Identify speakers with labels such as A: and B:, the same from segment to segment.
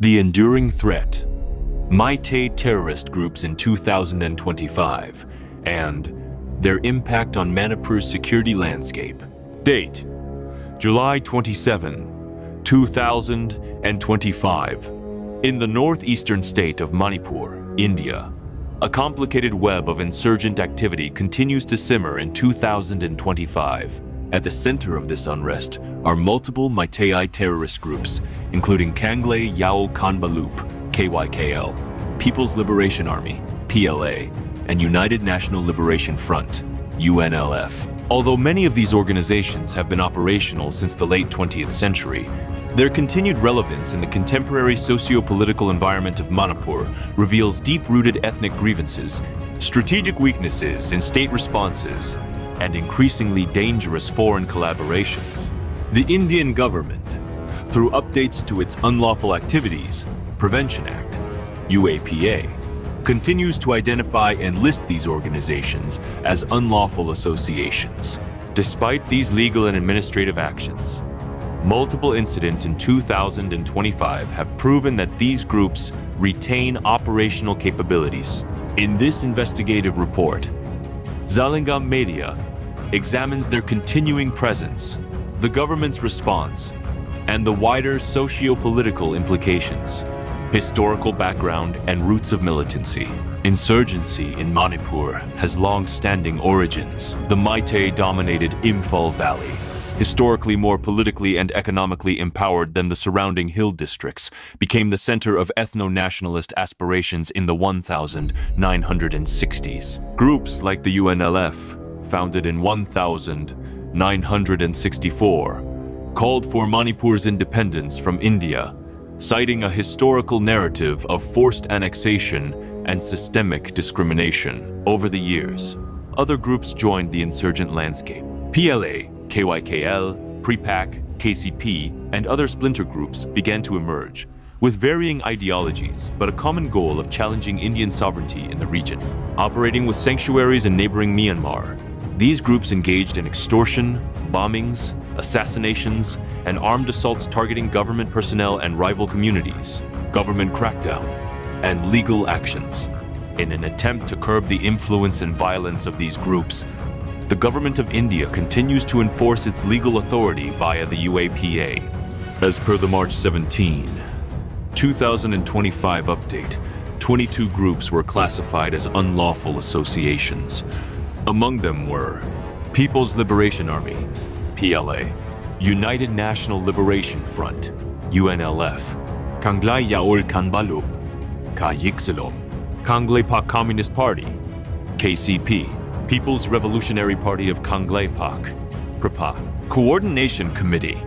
A: The enduring threat, Meitei terrorist groups in 2025, and their impact on Manipur's security landscape. Date: July 27, 2025. In the northeastern state of Manipur, India, a complicated web of insurgent activity continues to simmer in 2025. At the center of this unrest are multiple Meitei terrorist groups, including Kanglei Yao Kanbalup, KYKL, People's Liberation Army, PLA, and United National Liberation Front, UNLF. Although many of these organizations have been operational since the late 20th century, their continued relevance in the contemporary socio-political environment of Manipur reveals deep-rooted ethnic grievances, strategic weaknesses in state responses, and increasingly dangerous foreign collaborations. The Indian government, through updates to its Unlawful Activities Prevention Act, UAPA, continues to identify and list these organizations as unlawful associations. Despite these legal and administrative actions, multiple incidents in 2025 have proven that these groups retain operational capabilities. In this investigative report, Zalengam Media examines their continuing presence, the government's response, and the wider socio-political implications, historical background, and roots of militancy. Insurgency in Manipur has long-standing origins. The Meitei-dominated Imphal Valley, historically more politically and economically empowered than the surrounding hill districts, became the center of ethno-nationalist aspirations in the 1960s. Groups like the UNLF, founded in 1964, called for Manipur's independence from India, citing a historical narrative of forced annexation and systemic discrimination. Over the years, other groups joined the insurgent landscape. PLA, KYKL, PREPAC, KCP, and other splinter groups began to emerge, with varying ideologies but a common goal of challenging Indian sovereignty in the region. Operating with sanctuaries in neighboring Myanmar, these groups engaged in extortion, bombings, assassinations, and armed assaults targeting government personnel and rival communities, government crackdown, and legal actions. In an attempt to curb the influence and violence of these groups, the government of India continues to enforce its legal authority via the UAPA. As per the March 17, 2025 update, 22 groups were classified as unlawful associations. Among them were People's Liberation Army, PLA, United National Liberation Front, UNLF, Kanglei Yaol Kanbalup, KYKL, Kanglei Pak Communist Party, KCP, People's Revolutionary Party of Kanglei Pak, PREPA, Coordination Committee,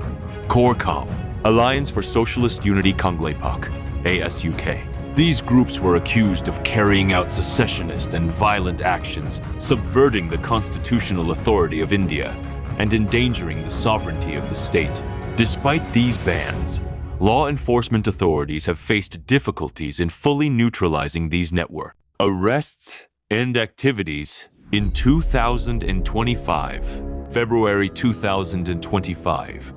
A: CORCOM, Alliance for Socialist Unity Kanglei Pak, ASUK. These groups were accused of carrying out secessionist and violent actions, subverting the constitutional authority of India, and endangering the sovereignty of the state. Despite these bans, law enforcement authorities have faced difficulties in fully neutralizing these networks. Arrests and activities in 2025. February 2025.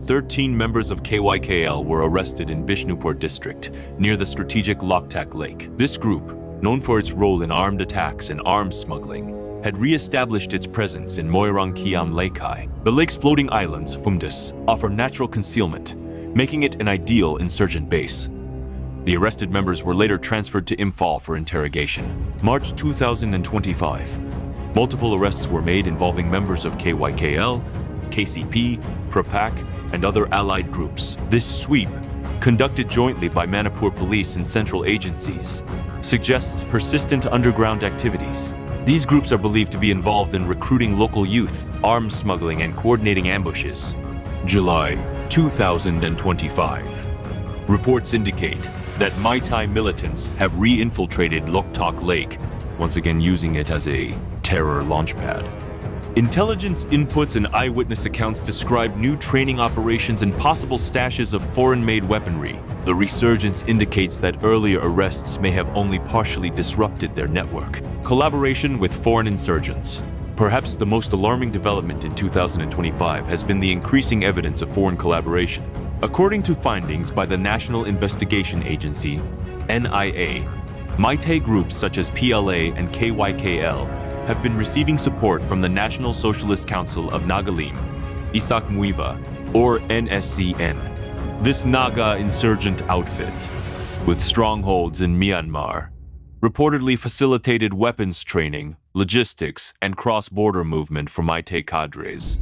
A: 13 members of KYKL were arrested in Bishnupur district, near the strategic Loktak Lake. This group, known for its role in armed attacks and arms smuggling, had re-established its presence in Moirang Kiam Laikai. The lake's floating islands, Fumdus, offer natural concealment, making it an ideal insurgent base. The arrested members were later transferred to Imphal for interrogation. March 2025. Multiple arrests were made involving members of KYKL, KCP, PREPAC, and other allied groups. This sweep, conducted jointly by Manipur police and central agencies, suggests persistent underground activities. These groups are believed to be involved in recruiting local youth, arms smuggling, and coordinating ambushes. July 2025. Reports indicate that Meitei militants have re-infiltrated Loktak Lake, once again using it as a terror launchpad. Intelligence inputs and eyewitness accounts describe new training operations and possible stashes of foreign-made weaponry. The resurgence indicates that earlier arrests may have only partially disrupted their network. Collaboration with foreign insurgents. Perhaps the most alarming development in 2025 has been the increasing evidence of foreign collaboration. According to findings by the National Investigation Agency, NIA, Meitei groups such as PLA and KYKL have been receiving support from the National Socialist Council of Nagalim, Isak Muiva, or NSCN. This Naga insurgent outfit, with strongholds in Myanmar, reportedly facilitated weapons training, logistics, and cross-border movement for Meitei cadres.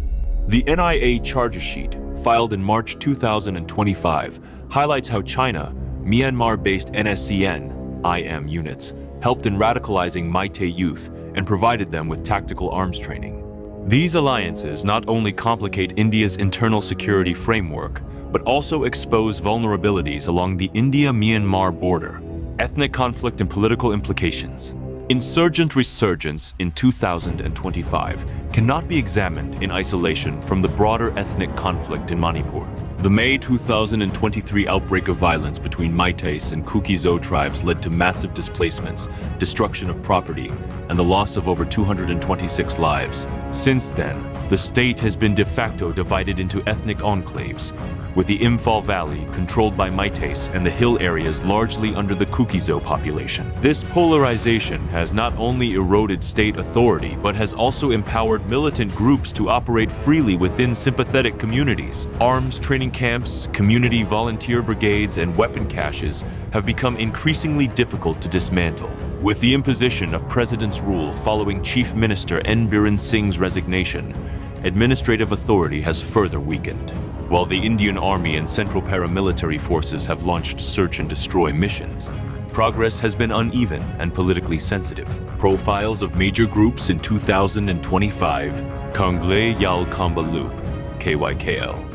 A: The NIA charge sheet, filed in March 2025, highlights how China, Myanmar-based NSCN, IM units, helped in radicalizing Meitei youth and provided them with tactical arms training. These alliances not only complicate India's internal security framework, but also expose vulnerabilities along the India-Myanmar border, ethnic conflict and political implications. Insurgent resurgence in 2025 cannot be examined in isolation from the broader ethnic conflict in Manipur. The May 2023 outbreak of violence between Meiteis and Kuki-Zo tribes led to massive displacements, destruction of property, and the loss of over 226 lives. Since then, the state has been de facto divided into ethnic enclaves, with the Imphal Valley controlled by Meiteis and the hill areas largely under the Kuki-Zo population. This polarization has not only eroded state authority, but has also empowered militant groups to operate freely within sympathetic communities. Arms training camps, community volunteer brigades, and weapon caches have become increasingly difficult to dismantle. With the imposition of President's rule following Chief Minister N. Biren Singh's resignation, administrative authority has further weakened. While the Indian Army and Central Paramilitary Forces have launched search and destroy missions, progress has been uneven and politically sensitive. Profiles of major groups in 2025, Kangle Yal Kamba Loop, KYKL.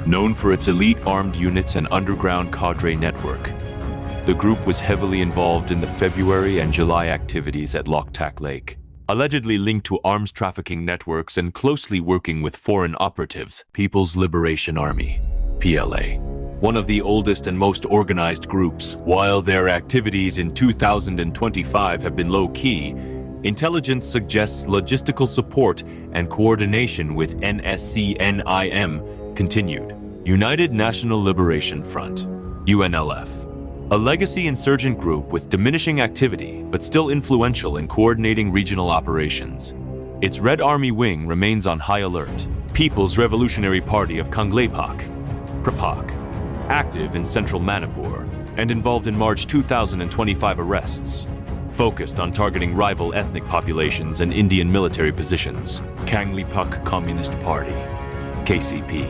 A: Known for its elite armed units and underground cadre network, the group was heavily involved in the February and July activities at Loktak Lake. Allegedly linked to arms trafficking networks and closely working with foreign operatives, People's Liberation Army, PLA, one of the oldest and most organized groups. While their activities in 2025 have been low-key, intelligence suggests logistical support and coordination with NSCN-IM continued. United National Liberation Front, UNLF. A legacy insurgent group with diminishing activity, but still influential in coordinating regional operations. Its Red Army wing remains on high alert. People's Revolutionary Party of Kanglepak, Prapak, active in central Manipur, and involved in March 2025 arrests, focused on targeting rival ethnic populations and Indian military positions. Kanglepak Communist Party, KCP,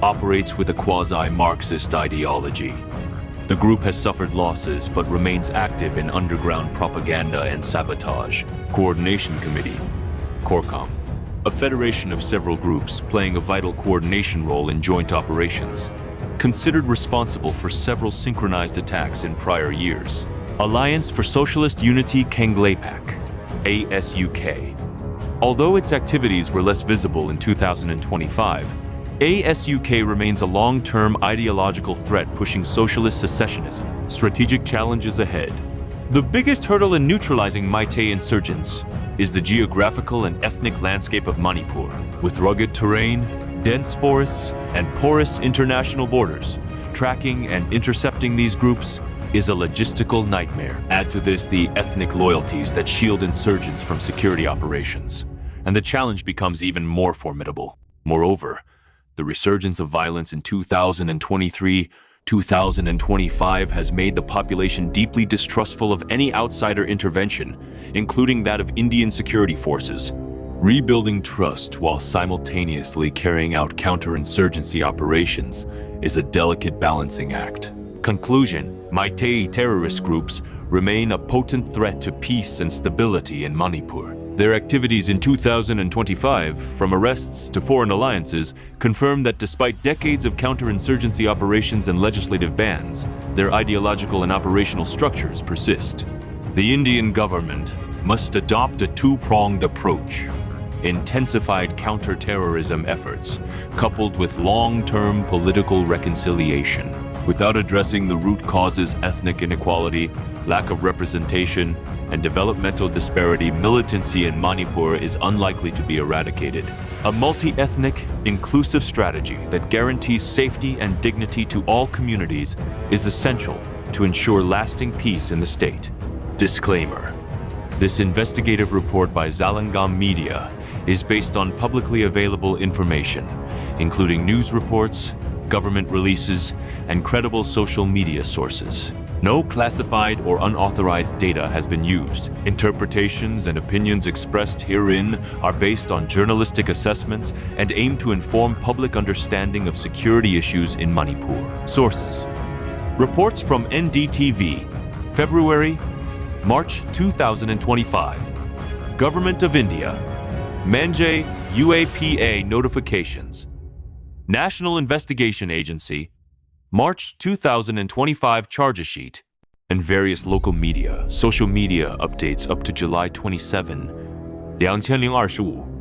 A: operates with a quasi-Marxist ideology. The group has suffered losses but remains active in underground propaganda and sabotage. Coordination Committee, CORCOM, a federation of several groups playing a vital coordination role in joint operations, considered responsible for several synchronized attacks in prior years. Alliance for Socialist Unity Kanglepak, ASUK. Although its activities were less visible in 2025, ASUK remains a long-term ideological threat pushing socialist secessionism. Strategic challenges ahead. The biggest hurdle in neutralizing Meitei insurgents is the geographical and ethnic landscape of Manipur. With rugged terrain, dense forests, and porous international borders, tracking and intercepting these groups is a logistical nightmare. Add to this the ethnic loyalties that shield insurgents from security operations, and the challenge becomes even more formidable. Moreover, the resurgence of violence in 2023-2025 has made the population deeply distrustful of any outsider intervention, including that of Indian security forces. Rebuilding trust while simultaneously carrying out counterinsurgency operations is a delicate balancing act. Conclusion: Meitei terrorist groups remain a potent threat to peace and stability in Manipur. Their activities in 2025, from arrests to foreign alliances, confirm that despite decades of counterinsurgency operations and legislative bans, their ideological and operational structures persist. The Indian government must adopt a two-pronged approach: intensified counter-terrorism efforts, coupled with long-term political reconciliation. Without addressing the root causes, ethnic inequality, lack of representation, and developmental disparity, militancy in Manipur is unlikely to be eradicated. A multi-ethnic, inclusive strategy that guarantees safety and dignity to all communities is essential to ensure lasting peace in the state. Disclaimer: this investigative report by Zalengam Media is based on publicly available information, including news reports, government releases, and credible social media sources. No classified or unauthorized data has been used. Interpretations and opinions expressed herein are based on journalistic assessments and aim to inform public understanding of security issues in Manipur. Sources: reports from NDTV, February-March 2025. Government of India. Meitei UAPA notifications. National Investigation Agency, March 2025 charge sheet, and various local media, social media updates up to July 27, 2025